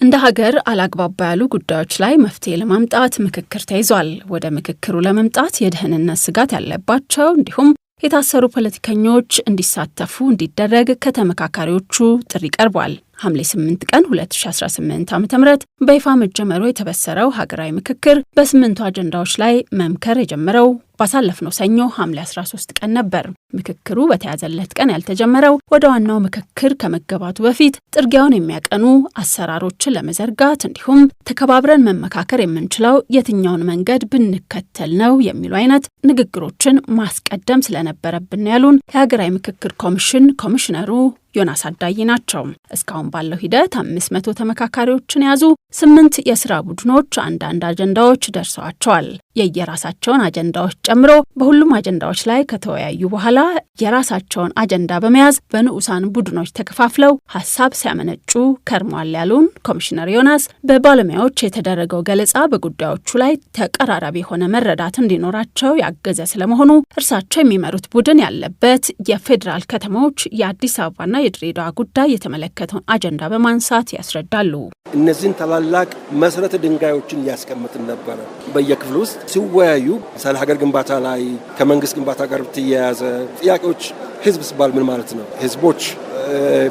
እንደ ሀገር አላግባባ ያሉ ጉዳዮች ላይ መፍትሄ ለማምጣት ምክክር ተይዟል። ወደ ምክክሩ ለመምጣት የደህንነት ስጋት ያለባቸው እንዲሁም የታሰሩ ፖለቲከኞች እንዲሳተፉ እንዲደረግ ከተመካካሪዎቹ ጥሪ ቀርቧል። ሐምሌ 8 ቀን 2018 ዓ.ም በይፋ መጀመሩ የተበሰረው ሀገራዊ ምክክር በ8 አጀንዳዎች ላይ መምከር የጀመረው ባሳለፍነው ሰኞ ሐምሌ 13 ቀን ነበር። ምክክሩ በተያዘለት ቀን ያልተጀመረው ወደ ዋናው ምክክር ከመገባቱ በፊት ጥርጊያውን የሚያቀኑ አሰራሮችን ለመዘርጋት እንዲሁም ተከባብረን መመካከር የምንችለው የትኛውን መንገድ ብንከተል ነው የሚሉ አይነት ንግግሮችን ማስቀደም ስለነበረብን ያሉን የሀገራዊ ምክክር ኮሚሽን ኮሚሽነሩ ዮናስ አዳይ ናቸው። እስካሁን ባለው ሂደት 500 ተመካካሪዎችን ያዙ 8 የሥራ ቡድኖች አንዳንድ አጀንዳዎች ደርሰዋቸዋል። የየራሳቸውን አጀንዳዎች ጨምሮ በሁሉም አጀንዳዎች ላይ ከተወያዩ በኋላ የራሳቸውን አጀንዳ በመያዝ በንዑሳን ቡድኖች ተከፋፍለው ሐሳብ ሲያመነጩ ከርሟል ያሉን ኮሚሽነር ዮናስ በባለሙያዎች የተደረገው ገለጻ በጉዳዮቹ ላይ ተቀራራቢ የሆነ መረዳት እንዲኖራቸው ያገዘ ስለመሆኑ እርሳቸው የሚመሩት ቡድን ያለበት የፌዴራል ከተሞች የአዲስ አበባና የድሬዳዋ ጉዳይ የተመለከተውን አጀንዳ በማንሳት ያስረዳሉ። እነዚህን ታላላቅ መሰረተ ድንጋዮችን ያስቀምጥን ነበር። በየክፍሉ ውስጥ ሲወያዩ ምሳሌ ሀገር ግንባታ ላይ ከመንግስት ግንባታ ጋር ተያያዘ ጥያቄዎች ህዝብ ሲባል ምን ማለት ነው? ህዝቦች፣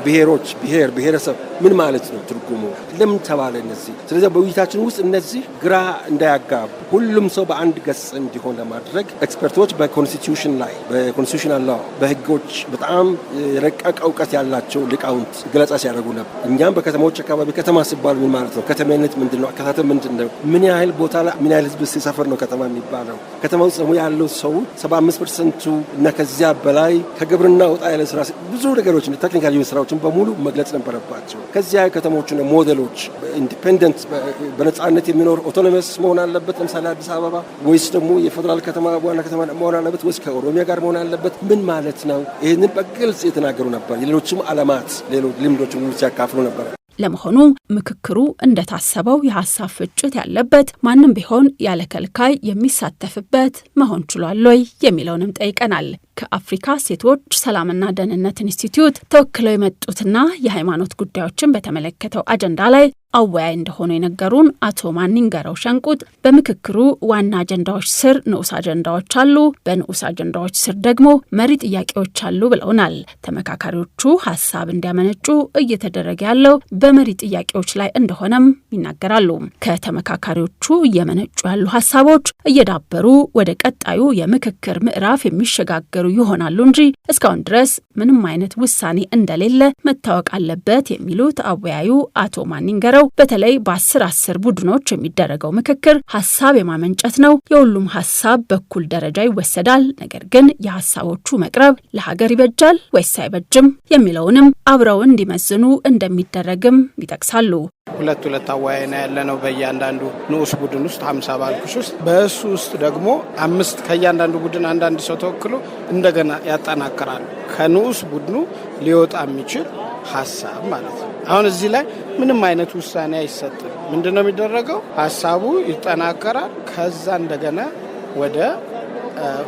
ብሔሮች፣ ብሔረሰብ ምን ማለት ነው? ትርጉሙ ለምን ተባለ? እነዚህ ስለዚህ በውይይታችን ውስጥ እነዚህ ግራ እንዳያጋቡ ሁሉም ሰው በአንድ ገጽ እንዲሆን ለማድረግ ኤክስፐርቶች በኮንስቲቲዩሽን ላይ በኮንስቲቱሽናል ላው በህጎች በጣም የረቀቀ እውቀት ያላቸው ሊቃውንት ገለጻ ሲያደርጉ ነበር። እኛም በከተሞች አካባቢ ከተማ ሲባል ምን ማለት ነው? ከተማነት ምንድነው? አከታተል ምንድነው? ምን ያህል ቦታ ላይ ምን ያህል ህዝብ ሲሰፍር ነው ከተማ የሚባለው? ከተማ ውስጥ ያለው ሰው 75% እና ከዚያ በላይ ከግብርና ወጣ ያለ ስራ ብዙ ነገሮች ቴክኒካል ስራዎችን በሙሉ መግለጽ ነበረባቸው። ከዚያ ከተሞቹን ሞዴሎች ኢንዲፔንደንት በነጻነት የሚኖር ኦቶኖመስ መሆን አለበት። ለምሳሌ አዲስ አበባ ወይስ ደግሞ የፌደራል ከተማ ዋና ከተማ መሆን አለበት ወይስ ከኦሮሚያ ጋር መሆን አለበት? ምን ማለት ነው? ይህንን በግልጽ የተናገሩ ነበር። ሌሎችም ዓለማት ሌሎች ልምዶችን ሲያካፍሉ ነበር። ለመሆኑ ምክክሩ እንደታሰበው የሐሳብ ፍጭት ያለበት ማንም ቢሆን ያለ ከልካይ የሚሳተፍበት መሆን ችሏል ወይ የሚለውንም ጠይቀናል። ከአፍሪካ ሴቶች ሰላምና ደህንነት ኢንስቲትዩት ተወክለው የመጡትና የሃይማኖት ጉዳዮችን በተመለከተው አጀንዳ ላይ አወያይ እንደሆኑ የነገሩን አቶ ማንንገረው ሸንቁጥ በምክክሩ ዋና አጀንዳዎች ስር ንዑስ አጀንዳዎች አሉ፣ በንዑስ አጀንዳዎች ስር ደግሞ መሪ ጥያቄዎች አሉ ብለውናል። ተመካካሪዎቹ ሐሳብ እንዲያመነጩ እየተደረገ ያለው በመሪ ጥያቄዎች ላይ እንደሆነም ይናገራሉ። ከተመካካሪዎቹ እየመነጩ ያሉ ሐሳቦች እየዳበሩ ወደ ቀጣዩ የምክክር ምዕራፍ የሚሸጋገሩ ይሆናሉ እንጂ እስካሁን ድረስ ምንም አይነት ውሳኔ እንደሌለ መታወቅ አለበት የሚሉት አወያዩ አቶ ማንንገረው በተለይ በ10 ቡድኖች የሚደረገው ምክክር ሐሳብ የማመንጨት ነው። የሁሉም ሐሳብ በኩል ደረጃ ይወሰዳል። ነገር ግን የሐሳቦቹ መቅረብ ለሀገር ይበጃል ወይስ አይበጅም የሚለውንም አብረው እንዲመዝኑ እንደሚደረግም ይጠቅሳሉ። ሁለት አወያይ ነው ያለነው በእያንዳንዱ ንዑስ ቡድን ውስጥ 50 ባልኩሽ ውስጥ በእሱ ውስጥ ደግሞ 5 ከእያንዳንዱ ቡድን አንዳንድ ሰው ተወክሎ እንደገና ያጠናክራሉ። ከንዑስ ቡድኑ ሊወጣ የሚችል ሐሳብ ማለት ነው። አሁን እዚህ ላይ ምንም አይነት ውሳኔ አይሰጥም። ምንድነው የሚደረገው? ሐሳቡ ይጠናከራል። ከዛ እንደገና ወደ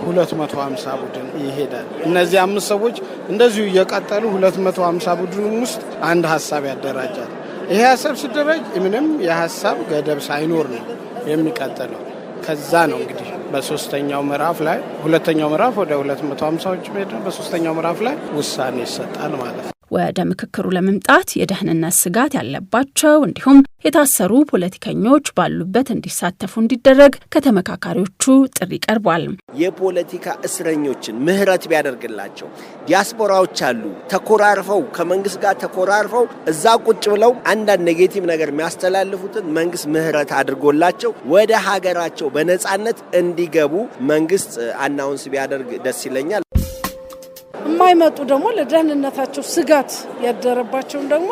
250 ቡድን ይሄዳል። እነዚህ 5 ሰዎች እንደዚሁ እየቀጠሉ 250 ቡድን ውስጥ አንድ ሐሳብ ያደራጃል። ይሄ ሐሳብ ሲደረጅ ምንም የሐሳብ ገደብ ሳይኖር ነው የሚቀጥለው። ከዛ ነው እንግዲህ በሶስተኛው ምዕራፍ ላይ ሁለተኛው ምዕራፍ ወደ 250ዎች ሄደን በሶስተኛው ምዕራፍ ላይ ውሳኔ ይሰጣል ማለት ነው። ወደ ምክክሩ ለመምጣት የደህንነት ስጋት ያለባቸው እንዲሁም የታሰሩ ፖለቲከኞች ባሉበት እንዲሳተፉ እንዲደረግ ከተመካካሪዎቹ ጥሪ ቀርቧል። የፖለቲካ እስረኞችን ምህረት ቢያደርግላቸው፣ ዲያስፖራዎች አሉ ተኮራርፈው ከመንግስት ጋር ተኮራርፈው እዛ ቁጭ ብለው አንዳንድ ኔጌቲቭ ነገር የሚያስተላልፉትን መንግስት ምህረት አድርጎላቸው ወደ ሀገራቸው በነጻነት እንዲገቡ መንግስት አናውንስ ቢያደርግ ደስ ይለኛል። የማይመጡ ደግሞ ለደህንነታቸው ስጋት ያደረባቸውን ደግሞ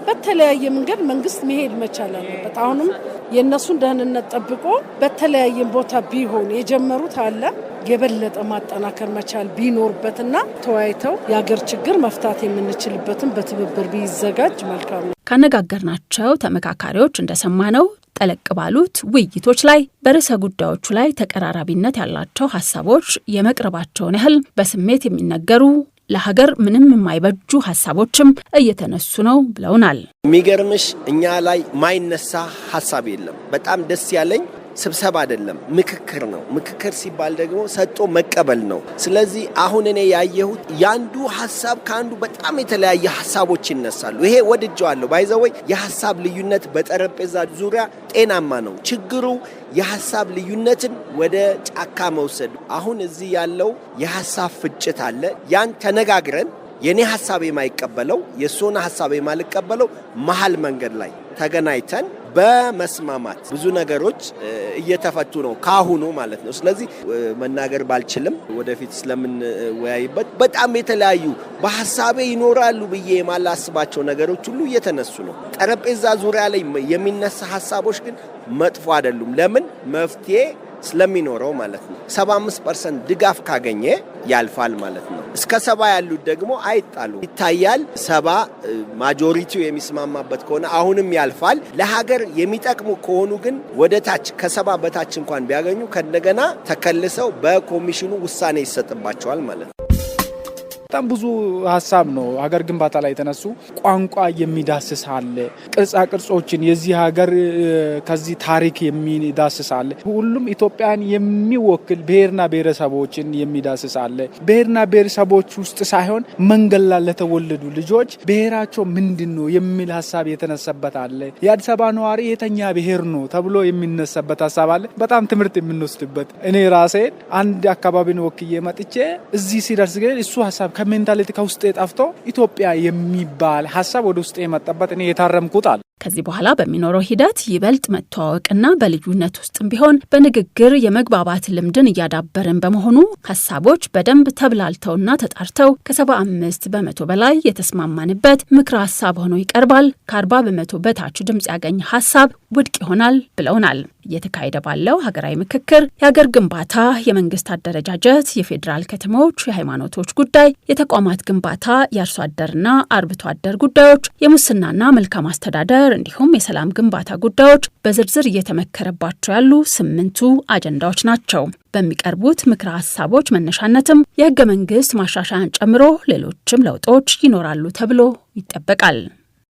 በተለያየ መንገድ መንግስት መሄድ መቻል አለበት። አሁንም የነሱን ደህንነት ጠብቆ በተለያየ ቦታ ቢሆን የጀመሩት አለ የበለጠ ማጠናከር መቻል ቢኖርበትና ተወያይተው የሀገር ችግር መፍታት የምንችልበትን በትብብር ቢዘጋጅ መልካም ነው። ካነጋገርናቸው ተመካካሪዎች እንደሰማነው ጠለቅ ባሉት ውይይቶች ላይ በርዕሰ ጉዳዮቹ ላይ ተቀራራቢነት ያላቸው ሐሳቦች የመቅረባቸውን ያህል በስሜት የሚነገሩ ለሀገር ምንም የማይበጁ ሐሳቦችም እየተነሱ ነው ብለውናል። የሚገርምሽ እኛ ላይ ማይነሳ ሐሳብ የለም። በጣም ደስ ያለኝ ስብሰባ አይደለም፣ ምክክር ነው። ምክክር ሲባል ደግሞ ሰጥቶ መቀበል ነው። ስለዚህ አሁን እኔ ያየሁት ያንዱ ሐሳብ ካንዱ በጣም የተለያየ ሐሳቦች ይነሳሉ። ይሄ ወድጀዋለሁ። ባይዘወይ የሐሳብ ልዩነት በጠረጴዛ ዙሪያ ጤናማ ነው። ችግሩ የሐሳብ ልዩነትን ወደ ጫካ መውሰድ። አሁን እዚህ ያለው የሐሳብ ፍጭት አለ። ያን ተነጋግረን የኔ ሐሳብ የማይቀበለው የሶና ሐሳብ የማልቀበለው መሃል መንገድ ላይ ተገናኝተን በመስማማት ብዙ ነገሮች እየተፈቱ ነው ካሁኑ ማለት ነው። ስለዚህ መናገር ባልችልም ወደፊት ስለምን ወያይበት በጣም የተለያዩ በሐሳቤ ይኖራሉ ብዬ የማላስባቸው ነገሮች ሁሉ እየተነሱ ነው። ጠረጴዛ ዙሪያ ላይ የሚነሳ ሐሳቦች ግን መጥፎ አይደሉም። ለምን መፍትሄ ስለሚኖረው ማለት ነው። 75% ድጋፍ ካገኘ ያልፋል ማለት ነው። እስከ 70 ያሉት ደግሞ አይጣሉ ይታያል። 70 ማጆሪቲው የሚስማማበት ከሆነ አሁንም ያልፋል። ለሀገር የሚጠቅሙ ከሆኑ ግን ወደ ታች ከ70 በታች እንኳን ቢያገኙ ከእንደገና ተከልሰው በኮሚሽኑ ውሳኔ ይሰጥባቸዋል ማለት ነው። በጣም ብዙ ሀሳብ ነው ሀገር ግንባታ ላይ የተነሱ። ቋንቋ የሚዳስስ አለ፣ ቅርጻ ቅርጾችን የዚህ ሀገር ከዚህ ታሪክ የሚዳስስ አለ፣ ሁሉም ኢትዮጵያን የሚወክል ብሔርና ብሔረሰቦችን የሚዳስስ አለ። ብሔርና ብሔረሰቦች ውስጥ ሳይሆን መንገድ ላይ ለተወለዱ ልጆች ብሔራቸው ምንድነው የሚል ሀሳብ የተነሳበት አለ። የአዲስ አበባ ነዋሪ የተኛ ብሔር ነው ተብሎ የሚነሳበት ሀሳብ አለ። በጣም ትምህርት የምንወስድበት። እኔ ራሴ አንድ አካባቢን ወክዬ መጥቼ እዚህ ሲደርስ ግን እሱ ሀሳብ ከሜንታሊቲ ከውስጥ ጠፍቶ ኢትዮጵያ የሚባል ሀሳብ ወደ ውስጥ የመጣበት እኔ የታረምኩታል። ከዚህ በኋላ በሚኖረው ሂደት ይበልጥ መተዋወቅና በልዩነት ውስጥም ቢሆን በንግግር የመግባባት ልምድን እያዳበርን በመሆኑ ሀሳቦች በደንብ ተብላልተውና ተጣርተው ከ75% በላይ የተስማማንበት ምክረ ሀሳብ ሆኖ ይቀርባል። ከ40% በታች ድምጽ ያገኘ ሀሳብ ውድቅ ይሆናል ብለውናል። እየተካሄደ ባለው ሀገራዊ ምክክር የሀገር ግንባታ፣ የመንግስት አደረጃጀት፣ የፌዴራል ከተሞች፣ የሃይማኖቶች ጉዳይ፣ የተቋማት ግንባታ፣ የአርሶ አደርና አርብቶ አደር ጉዳዮች፣ የሙስናና መልካም አስተዳደር እንዲሁም የሰላም ግንባታ ጉዳዮች በዝርዝር እየተመከረባቸው ያሉ 8 አጀንዳዎች ናቸው። በሚቀርቡት ምክረ ሀሳቦች መነሻነትም የህገ መንግስት ማሻሻያን ጨምሮ ሌሎችም ለውጦች ይኖራሉ ተብሎ ይጠበቃል።